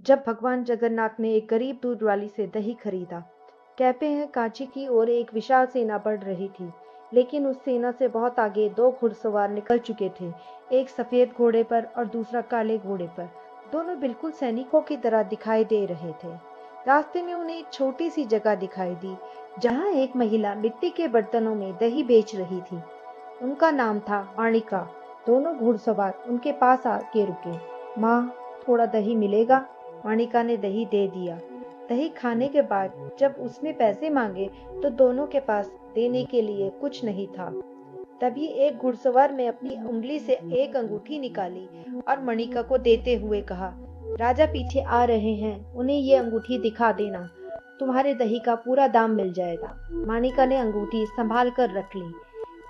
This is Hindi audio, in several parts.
जब भगवान जगन्नाथ ने एक गरीब दूध वाली से दही खरीदा। कहते हैं कांची की ओर एक विशाल सेना बढ़ रही थी, लेकिन उस सेना से बहुत आगे दो घुड़सवार निकल चुके थे, एक सफेद घोड़े पर और दूसरा काले घोड़े पर। दोनों बिल्कुल सैनिकों की तरह दिखाई दे रहे थे। रास्ते में उन्हें एक छोटी सी जगह दिखाई दी, जहां एक महिला मिट्टी के बर्तनों में दही बेच रही थी। उनका नाम था माणिका। दोनों घुड़सवार उनके पास आके रुके। माँ, थोड़ा दही मिलेगा? माणिका ने दही दे दिया। दही खाने के बाद जब उसने पैसे मांगे तो दोनों के पास देने के लिए कुछ नहीं था। तभी एक घुड़सवार ने अपनी उंगली से एक अंगूठी निकाली और मणिका को देते हुए कहा, राजा पीछे आ रहे हैं, उन्हें ये अंगूठी दिखा देना, तुम्हारे दही का पूरा दाम मिल जाएगा। माणिका ने अंगूठी संभाल कर रख ली।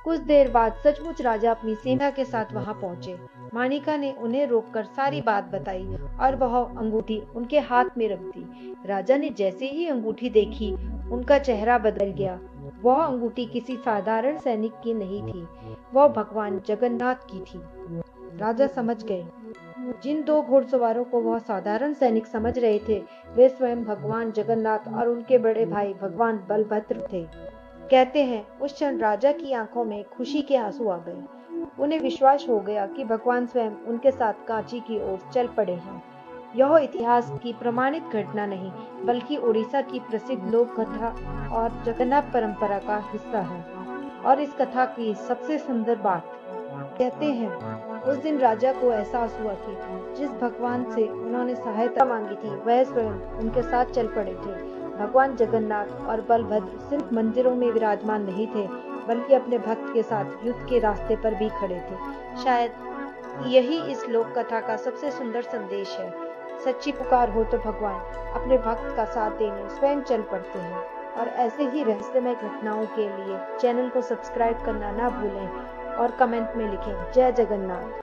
कुछ देर बाद सचमुच राजा अपनी सेना के साथ वहां पहुंचे। माणिका ने उन्हें रोककर सारी बात बताई और वह अंगूठी उनके हाथ में रख दी। राजा ने जैसे ही अंगूठी देखी, उनका चेहरा बदल गया। वह अंगूठी किसी साधारण सैनिक की नहीं थी, वह भगवान जगन्नाथ की थी। राजा समझ गए, जिन दो घुड़सवारों को वह साधारण सैनिक समझ रहे थे, वे स्वयं भगवान जगन्नाथ और उनके बड़े भाई भगवान बलभद्र थे। कहते हैं उस क्षण राजा की आंखों में खुशी के आंसू आ गए। उन्हें विश्वास हो गया कि भगवान स्वयं उनके साथ कांची की ओर चल पड़े हैं। यह इतिहास की प्रमाणित घटना नहीं, बल्कि उड़ीसा की प्रसिद्ध लोक कथा और जगन्नाथ परंपरा का हिस्सा है। और इस कथा की सबसे सुंदर बात, कहते हैं उस दिन राजा को एहसास हुआ कि जिस भगवान से उन्होंने सहायता मांगी थी, वह स्वयं उनके साथ चल पड़े थे। भगवान जगन्नाथ और बलभद्र सिर्फ मंदिरों में विराजमान नहीं थे, बल्कि अपने भक्त के साथ युद्ध के रास्ते पर भी खड़े थे। शायद यही इस लोक कथा का सबसे सुंदर संदेश है। सच्ची पुकार हो तो भगवान अपने भक्त का साथ देने स्वयं चल पड़ते हैं। और ऐसे ही रहस्यमय घटनाओं के लिए चैनल को सब्सक्राइब करना ना भूलें और कमेंट में लिखें जय जगन्नाथ।